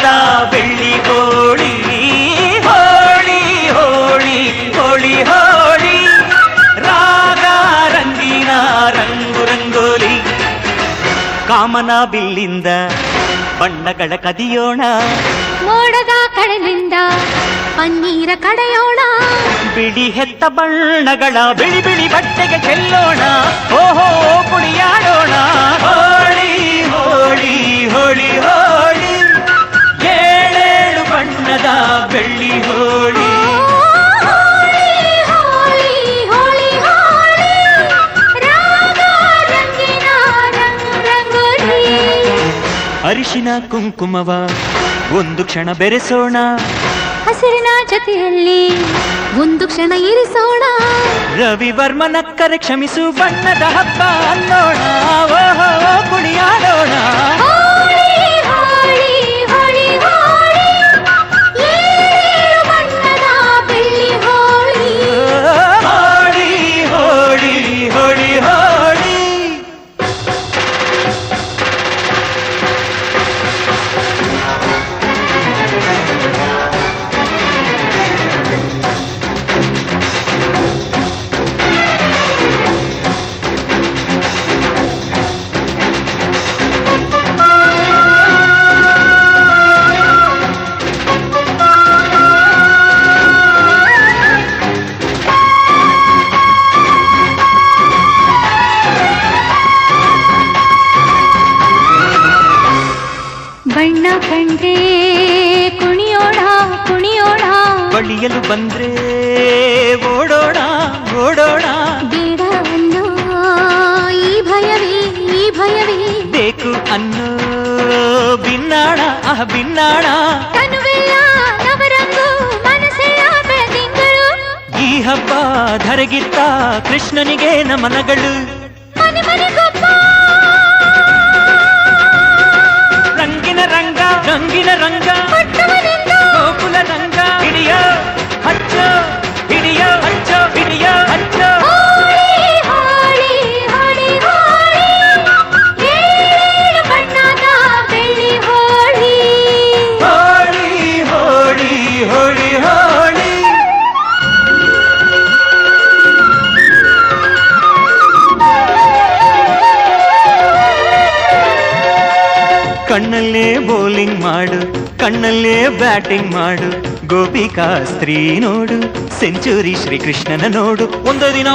ಬಣ್ಣದ ಬೆಳ್ಳಿ ಹೋಳಿ ಹೋಳಿ ಹೋಳಿ ಹೋಳಿ ಹೋಳಿ ರಾಗ ರಂಗಿನ ರಂಗು ರಂಗೋಲಿ ಕಾಮನ ಬಿಲ್ಲಿಂದ ಬಣ್ಣಗಳ ಕದಿಯೋಣ ಮೋಡದ ಕಡಲಿಂದ ಪನ್ನೀರ ಕಡೆಯೋಣ ಬಿಳಿ ಹೆತ್ತ ಬಣ್ಣಗಳ ಬಿಳಿ ಬಿಳಿ ಬಟ್ಟೆಗೆ ಚೆಲ್ಲೋಣ ಓಹೋ ಕುಣಿಯಾಡೋಣ ಹೋಳಿ ಹೋಳಿ ಹೋಳಿ ಹೋಳಿ ಏಳೇಳು ಬಣ್ಣದ ಬೆಳ್ಳಿ ಹೋಳಿ ಅರಿಶಿನ ಕುಂಕುಮವ ಒಂದು ಕ್ಷಣ ಬೆರೆಸೋಣ ಹಸಿರಿನ ಜೊತೆಯಲ್ಲಿ ಒಂದು ಕ್ಷಣ ಇರಿಸೋಣ ರವಿವರ್ಮನಕ್ಕರೆ ಕ್ಷಮಿಸು ಬಣ್ಣದ ಹಬ್ಬ ಅನ್ನೋಣ ಓಹೋ ಕುಣಿಯಾಡೋಣ ಹೋಳಿ ಹೋಳಿ ಹೋಳಿ ಹೋಳಿ ಬಣ್ಣ ಕಂಡ್ರೆ ಕುಣಿಯೋಣ ಕುಣಿಯೋಣ ಬಳಿಯಲು ಬಂದ್ರೆ ಓಡೋಣ ಓಡೋಣ ಬೇಡ ಅನ್ನೋ ಈ ಭಯವೇ ಬೇಕು ಅನ್ನೋ ಬಿನ್ನಾಣ ಬಿನ್ನಾಣ ಕನುವೆಲ್ಲ ನವರಂಗು ಮನಸ್ಸೆಲ್ಲ ಬೆಳದಿಂಗಳು ಈ ಹಬ್ಬ ಧರೆಗಿತ್ತ ಕೃಷ್ಣನಿಗೆ ನಮನಗಳು ಮನೆ ಮನೆಗೊಬ್ಬ ರಂಗಿನ ರಂಗ ರಂಗಿನ ರಂಗ ಪಟ್ಟವನಿಂದ ಗೋಕುಲ ರಂಗ ಹಿಡಿಯ ಹಚ್ಚ ಹಿಡಿಯ ಹಚ್ಚ ಹಿಡಿಯ ಹಚ್ಚ ಹೋಳಿ ಹೋಳಿ ಹೋಳಿ ಏಳು ಬಣ್ಣದ ಬೆಳ್ಳಿ ಹೋಳಿ ಹೋಳಿ ಹೋಳಿ ಹೋಳಿ ಹೋಳಿ ಕಣ್ಣಲ್ಲೇ ಬೌಲಿಂಗ್ ಮಾಡು ಕಣ್ಣಲ್ಲೇ ಬ್ಯಾಟಿಂಗ್ ಮಾಡು ಗೋಪಿಕಾ ಸ್ತ್ರೀ ನೋಡು ಸೆಂಚುರಿ ಶ್ರೀಕೃಷ್ಣನ ನೋಡು ಒಂದು ದಿನ